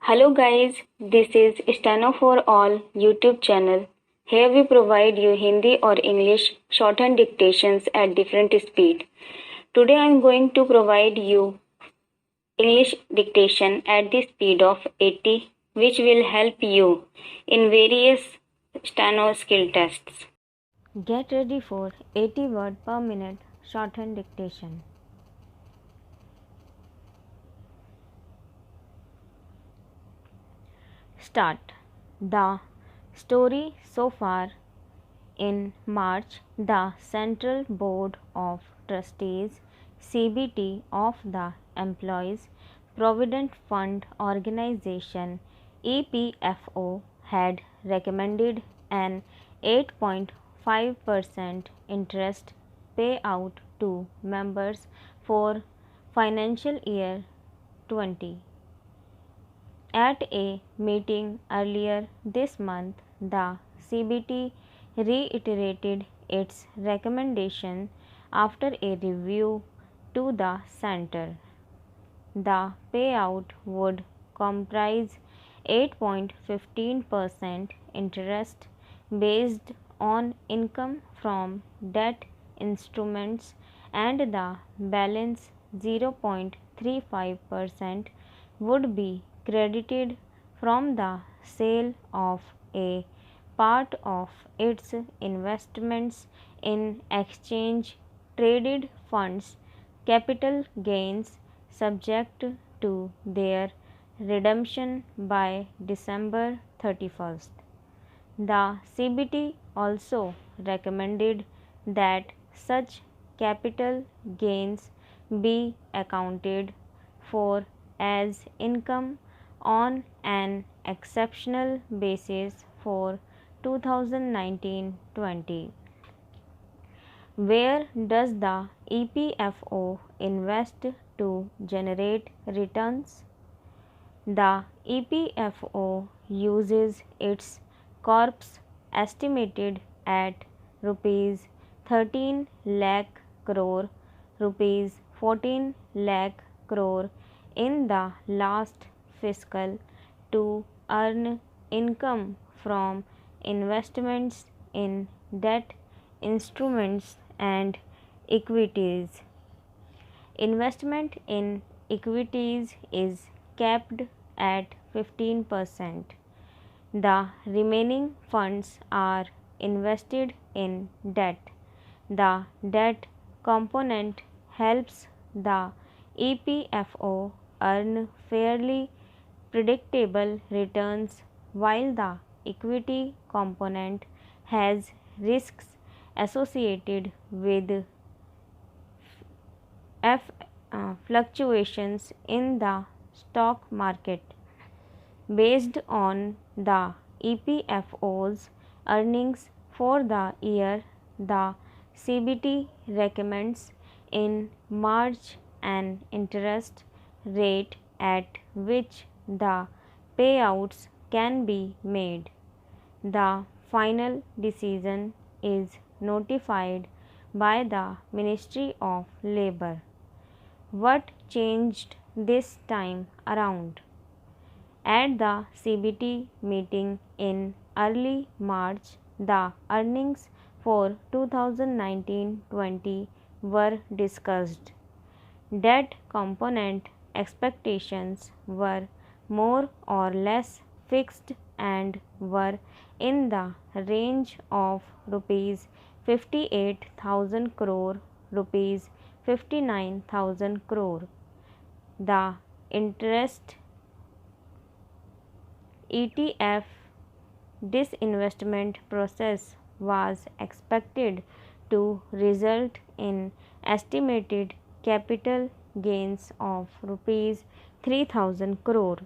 Hello guys, this is Steno for All YouTube channel. Here we provide you Hindi or English shorthand dictations at different speed. Today I am going to provide you English dictation at the speed of 80 which will help you in various Steno skill tests. Get ready for 80 word per minute shorthand dictation. Start. The story so far. In March, the Central Board of Trustees CBT of the Employees Provident Fund Organization EPFO had recommended an 8.5% interest payout to members for financial year 20. At a meeting earlier this month, the CBT reiterated its recommendation after a review to the Center. The payout would comprise 8.15% interest based on income from debt instruments and the balance 0.35% would be credited from the sale of a part of its investments in exchange traded funds capital gains subject to their redemption by December 31st. The CBT also recommended that such capital gains be accounted for as income on an exceptional basis for 2019-20. Where does the EPFO invest to generate returns? The EPFO uses its corpus estimated at rupees 13 lakh crore, rupees 14 lakh crore in the last fiscal to earn income from investments in debt instruments and equities. Investment in equities is capped at 15%. The remaining funds are invested in debt. The debt component helps the EPFO earn fairly predictable returns while the equity component has risks associated with fluctuations in the stock market. Based on the EPFO's earnings for the year, the CBT recommends in March an interest rate at which the payouts can be made. The final decision is notified by the Ministry of Labour. What changed this time around? At the CBT meeting in early March, the earnings for 2019-20 were discussed. Debt component expectations were more or less fixed and were in the range of rupees 58,000 crore, rupees 59,000 crore. The interest ETF disinvestment process was expected to result in estimated capital gains of rupees 3,000 crore.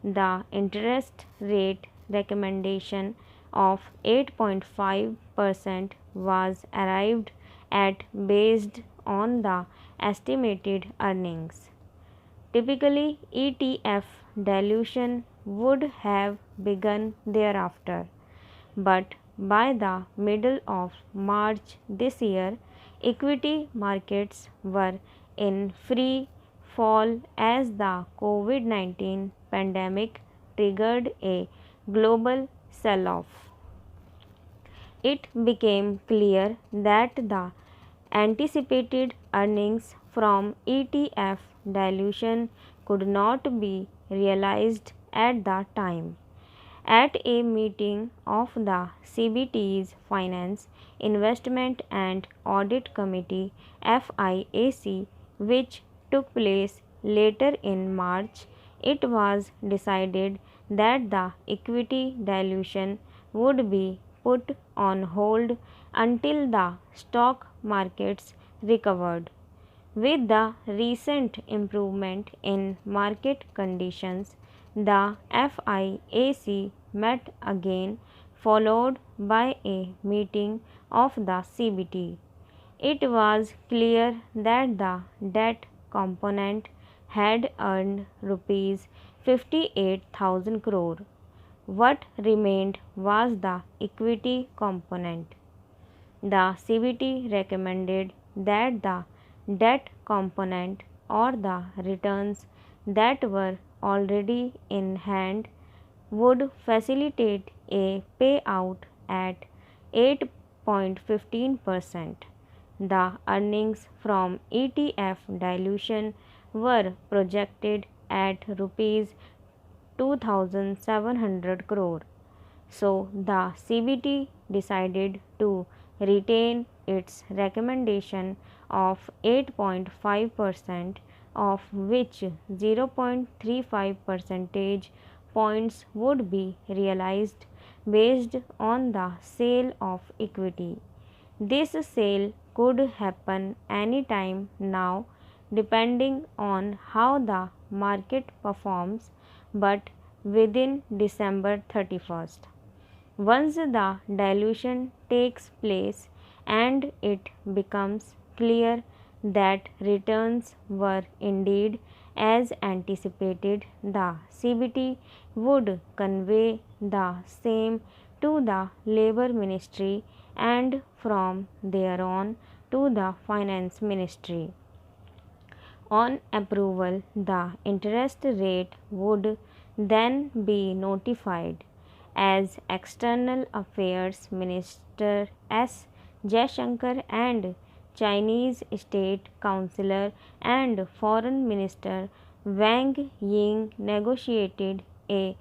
The interest rate recommendation of 8.5% was arrived at based on the estimated earnings. Typically, ETF dilution would have begun thereafter, but by the middle of March this year, equity markets were in free fall as the COVID-19 pandemic triggered a global sell-off. It became clear that the anticipated earnings from ETF dilution could not be realized at the time. At a meeting of the CBT's Finance, Investment and Audit Committee FIAC, which took place later in March, it was decided that the equity dilution would be put on hold until the stock markets recovered. With the recent improvement in market conditions, the FIAC met again, followed by a meeting of the CBT. It was clear that the debt component had earned rupees 58,000 crore. What remained was the equity component. The CBT recommended that the debt component or the returns that were already in hand would facilitate a payout at 8.15%. The earnings from ETF dilution were projected at rupees 2,700 crore. So the CBT decided to retain its recommendation of 8.5%, of which 0.35 percentage points would be realized based on the sale of equity. This sale could happen anytime now depending on how the market performs, but within December 31st. Once the dilution takes place and it becomes clear that returns were indeed as anticipated, the CBT would convey the same to the Labour Ministry and from there on to the Finance Ministry. On approval, the interest rate would then be notified as External Affairs Minister S. Jaishankar and Chinese State Councillor and Foreign Minister Wang Ying negotiated a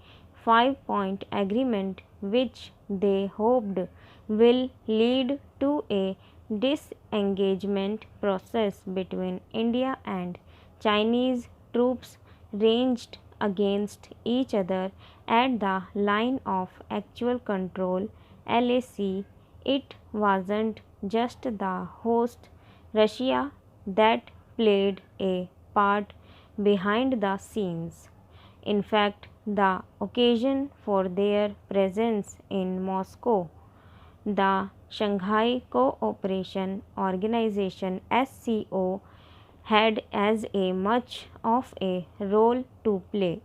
5-point agreement which they hoped will lead to a disengagement process between India and Chinese troops ranged against each other at the line of actual control LAC. It wasn't just the host Russia that played a part behind the scenes. In fact, the occasion for their presence in Moscow, the Shanghai Cooperation Organization SCO had as a much of a role to play.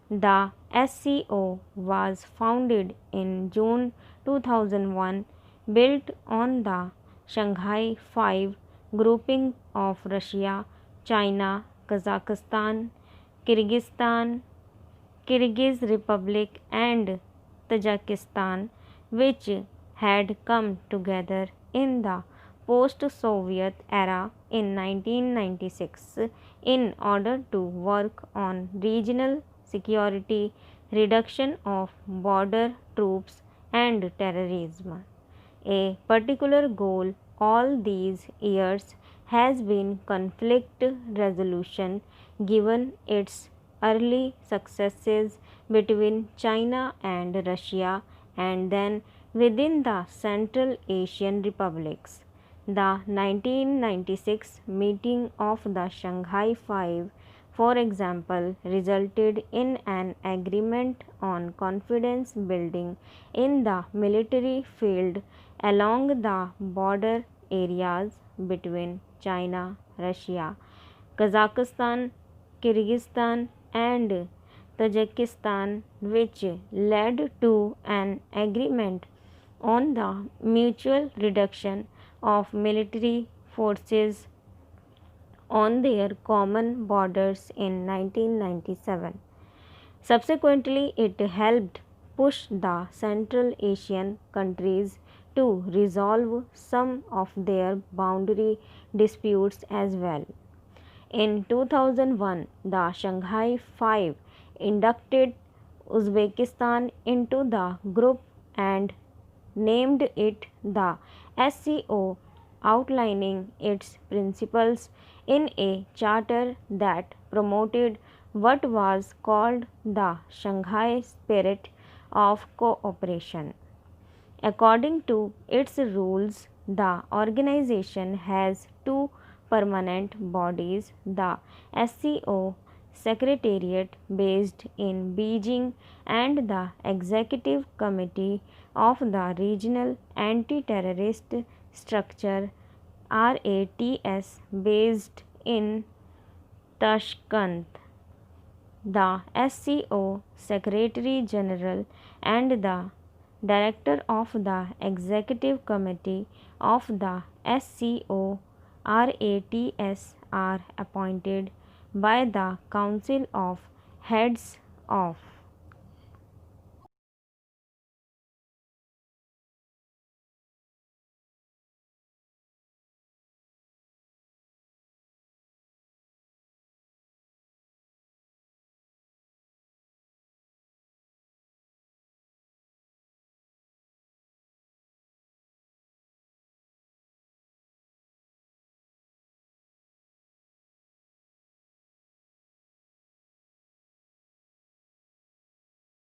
The SCO was founded in June 2001, built on the Shanghai Five grouping of Russia, China, Kazakhstan, Kyrgyzstan, Kyrgyz Republic and Tajikistan, which had come together in the post-Soviet era in 1996 in order to work on regional security, reduction of border troops and terrorism. A particular goal all these years has been conflict resolution, given its early successes between China and Russia and then within the Central Asian republics. The 1996 meeting of the Shanghai Five, for example, resulted in an agreement on confidence building in the military field along the border areas between China, Russia, Kazakhstan, Kyrgyzstan, and Tajikistan, which led to an agreement on the mutual reduction of military forces on their common borders in 1997. Subsequently, it helped push the Central Asian countries to resolve some of their boundary disputes as well. In 2001, the Shanghai Five inducted Uzbekistan into the group and named it the SCO, outlining its principles in a charter that promoted what was called the Shanghai spirit of cooperation. According to its rules, the organization has two permanent bodies, the SCO Secretariat based in Beijing and the Executive Committee of the Regional Anti-Terrorist Structure RATS based in Tashkent. The SCO Secretary General and the Director of the Executive Committee of the SCO RATS are appointed by the Council of Heads of